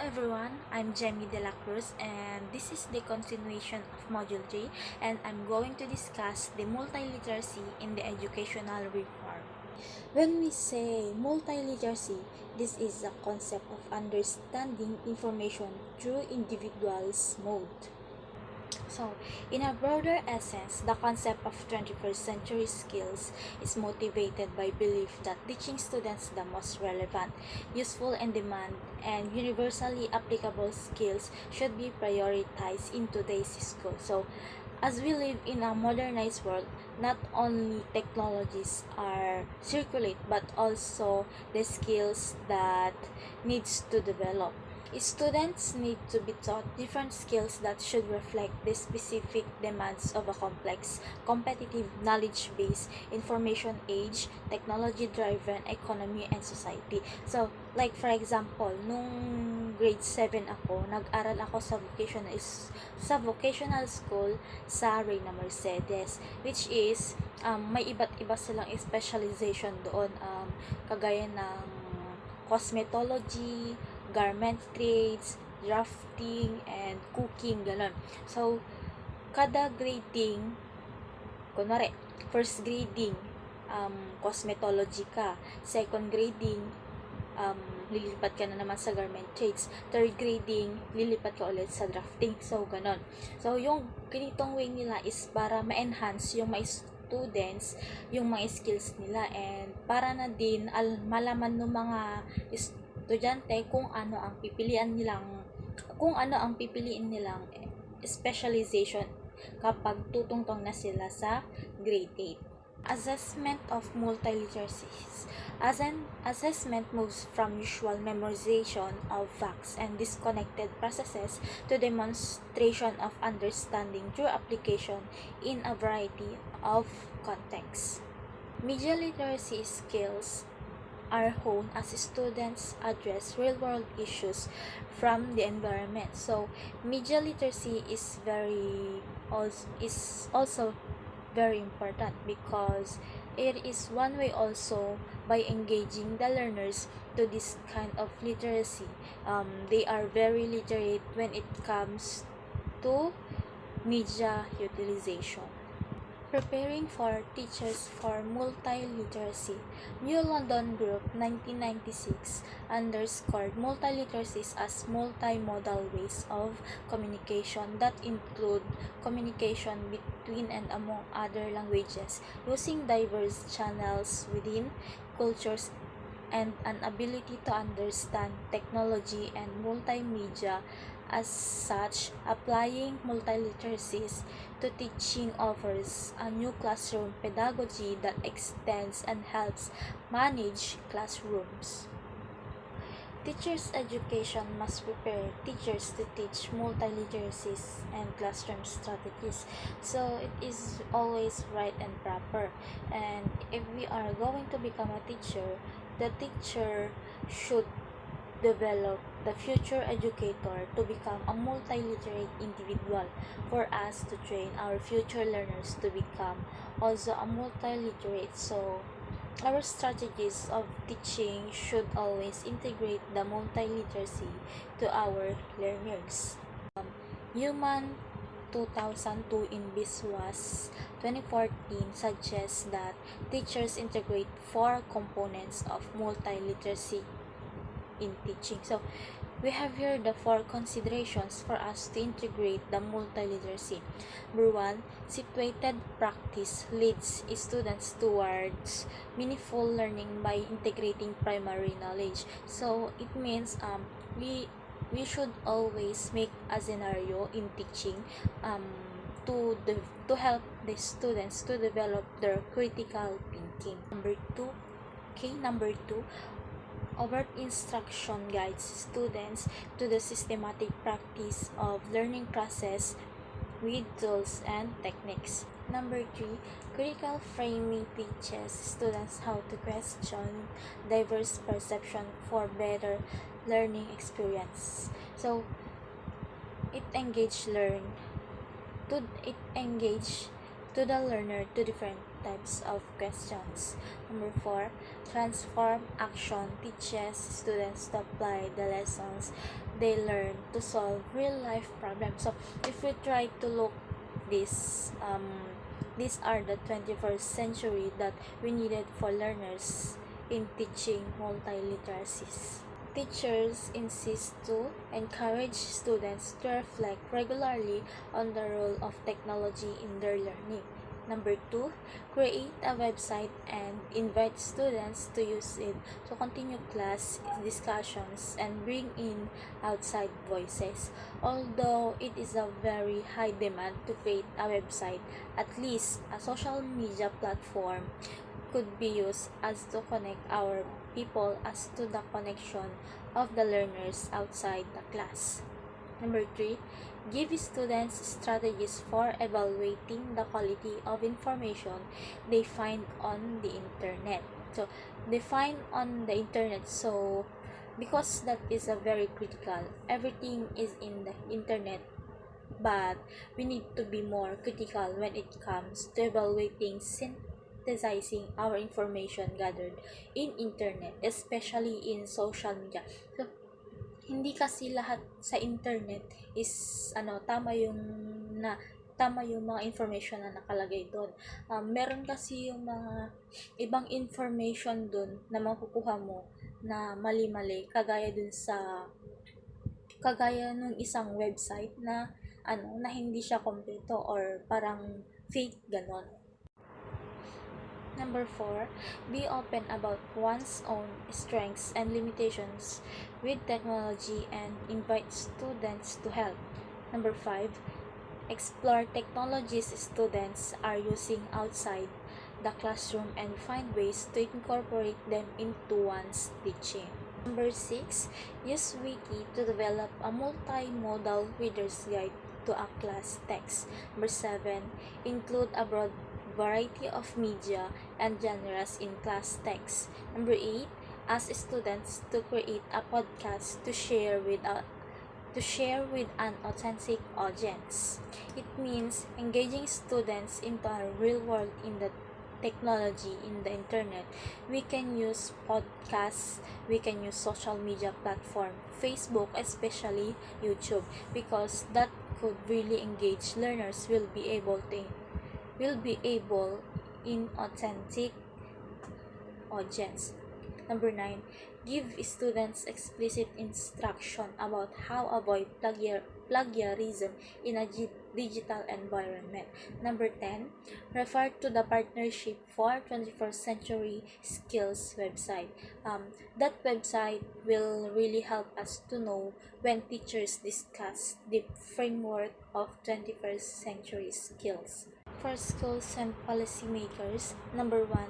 everyone, I'm Jamie De La Cruz and this is the continuation of Module 3 and I'm going to discuss the multiliteracy in the educational reform. When we say multiliteracy, this is a concept of understanding information through individuals' mode. So, in a broader essence, the concept of 21st century skills is motivated by belief that teaching students the most relevant, useful in demand, and universally applicable skills should be prioritized in today's school. So, as we live in a modernized world, not only technologies are circulate but also the skills that needs to develop. Students need to be taught different skills that should reflect the specific demands of a complex, competitive, knowledge-based, information age, technology-driven economy and society. So, like for example, nung grade 7 ako, nag-aral ako sa vocational school sa Reyna Mercedes, which is may iba't iba silang specialization doon, kagaya ng cosmetology, garment trades, drafting, and cooking, ganun. So, kada grading, kunwari, first grading, cosmetology ka, second grading, lilipat ka na naman sa garment trades, third grading, lilipat ka ulit sa drafting, so ganun. So, yung ganitong way nila is para ma-enhance yung mga students, yung mga skills nila, and para na din malaman ng mga estudyante kung ano ang pipiliin nilang specialization kapag tutungtong na sila sa grade 8. Assessment of multiliteracies. As an assessment moves from usual memorization of facts and disconnected processes to demonstration of understanding through application in a variety of contexts. Media literacy skills are honed as students address real-world issues from the environment. So, media literacy is also very important because it is one way also by engaging the learners to this kind of literacy. They are very literate when it comes to media utilization. Preparing for teachers for multiliteracy. New London Group 1996 underscored multiliteracies as multimodal ways of communication that include communication between and among other languages, using diverse channels within cultures, and an ability to understand technology and multimedia. As such, applying multiliteracies to teaching offers a new classroom pedagogy that extends and helps manage classrooms. Teachers' education must prepare teachers to teach multiliteracies and classroom strategies. So it is always right and proper. And if we are going to become a teacher, the teacher should develop the future educator to become a multiliterate individual for us to train our future learners to become also a multiliterate. So our strategies of teaching should always integrate the multiliteracy to our learners. Human 2002 in BISWAS 2014 suggests that teachers integrate 4 components of multiliteracy in teaching. So, we have here the 4 considerations for us to integrate the multiliteracy. Number 1, situated practice leads students towards meaningful learning by integrating primary knowledge. So, it means we should always make a scenario in teaching to help the students to develop their critical thinking. Number 2, overt instruction guides students to the systematic practice of learning process with tools and techniques. Number 3, critical framing teaches students how to question diverse perception for better learning experience. So, it engage to the learner to different types of questions. Number 4, transform action teaches students to apply the lessons they learn to solve real life problems. So if we try to look this these are the 21st century that we needed for learners in teaching multiliteracies. Teachers insist to encourage students to reflect regularly on the role of technology in their learning. Number two, create a website and invite students to use it to continue class discussions and bring in outside voices. Although it is a very high demand to create a website, at least a social media platform could be used as to connect our people as to the connection of the learners outside the class. Number three, give students strategies for evaluating the quality of information they find on the internet. So, they find on the internet. So, because that is a very critical. Everything is in the internet, but we need to be more critical when it comes to evaluating synthesizing our information gathered in internet, especially in social media. So, hindi kasi lahat sa internet is na tama yung mga information na nakalagay doon. Meron kasi yung mga ibang information doon na makukuha mo na mali-mali kagaya nung isang website na na hindi siya kompleto or parang fake ganon. Number 4, be open about one's own strengths and limitations with technology and invite students to help. Number 5, explore technologies students are using outside the classroom and find ways to incorporate them into one's teaching. Number 6, use Wiki to develop a multimodal reader's guide to a class text. Number 7, include a broad variety of media and genres in class text. Number 8, ask students to create a podcast to share with an authentic audience. It means engaging students into a real world in the technology in the internet. We can use podcasts, we can use social media platform, Facebook, especially YouTube, because that could really engage learners will be able in authentic audience. Number 9, give students explicit instruction about how avoid plagiarism in a digital environment. Number 10, refer to the Partnership for 21st Century Skills website. That website will really help us to know when teachers discuss the framework of 21st century skills. For schools and policymakers, number 1,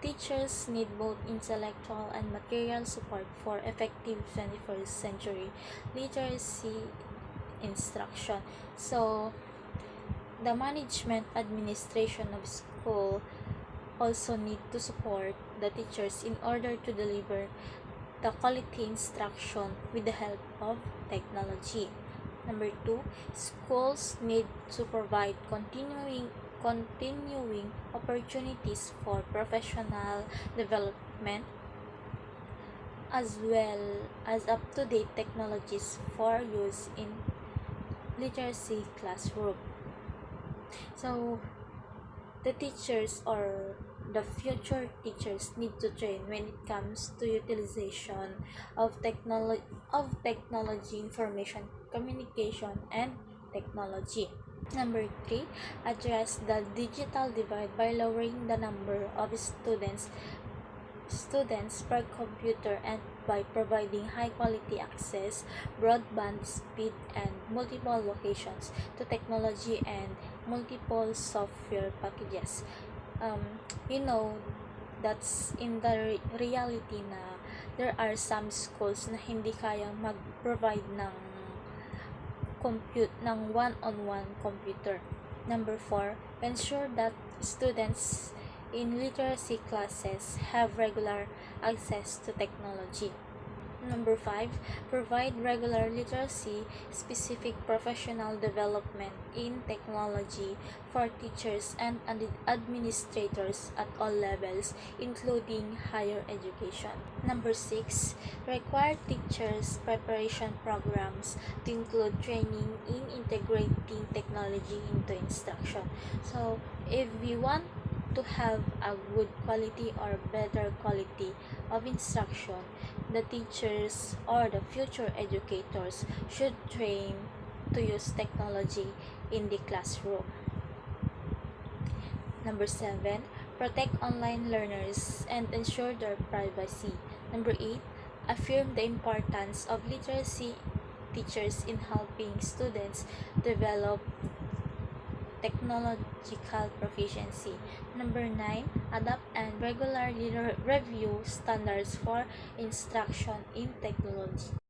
teachers need both intellectual and material support for effective 21st century literacy instruction. So, the management administration of school also need to support the teachers in order to deliver the quality instruction with the help of technology. Number 2, schools need to provide continuing opportunities for professional development as well as up-to-date technologies for use in literacy classroom. So, the teachers or the future teachers need to train when it comes to utilization of technology, information, communication, and technology. Number 3, address the digital divide by lowering the number of students per computer and by providing high-quality access, broadband speed, and multiple locations to technology and multiple software packages. You know, that's in the reality na there are some schools na hindi kayang mag-provide ng one-on-one computer. Number 4, ensure that students in literacy classes have regular access to technology. Number 5, provide regular literacy specific professional development in technology for teachers and administrators at all levels, including higher education. Number 6, require teachers preparation programs to include training in integrating technology into instruction. So, if we want to have a good quality or better quality of instruction, the teachers or the future educators should train to use technology in the classroom. Number 7, protect online learners and ensure their privacy. Number 8, affirm the importance of literacy teachers in helping students develop technological proficiency. Number 9, adopt and regularly review standards for instruction in technology.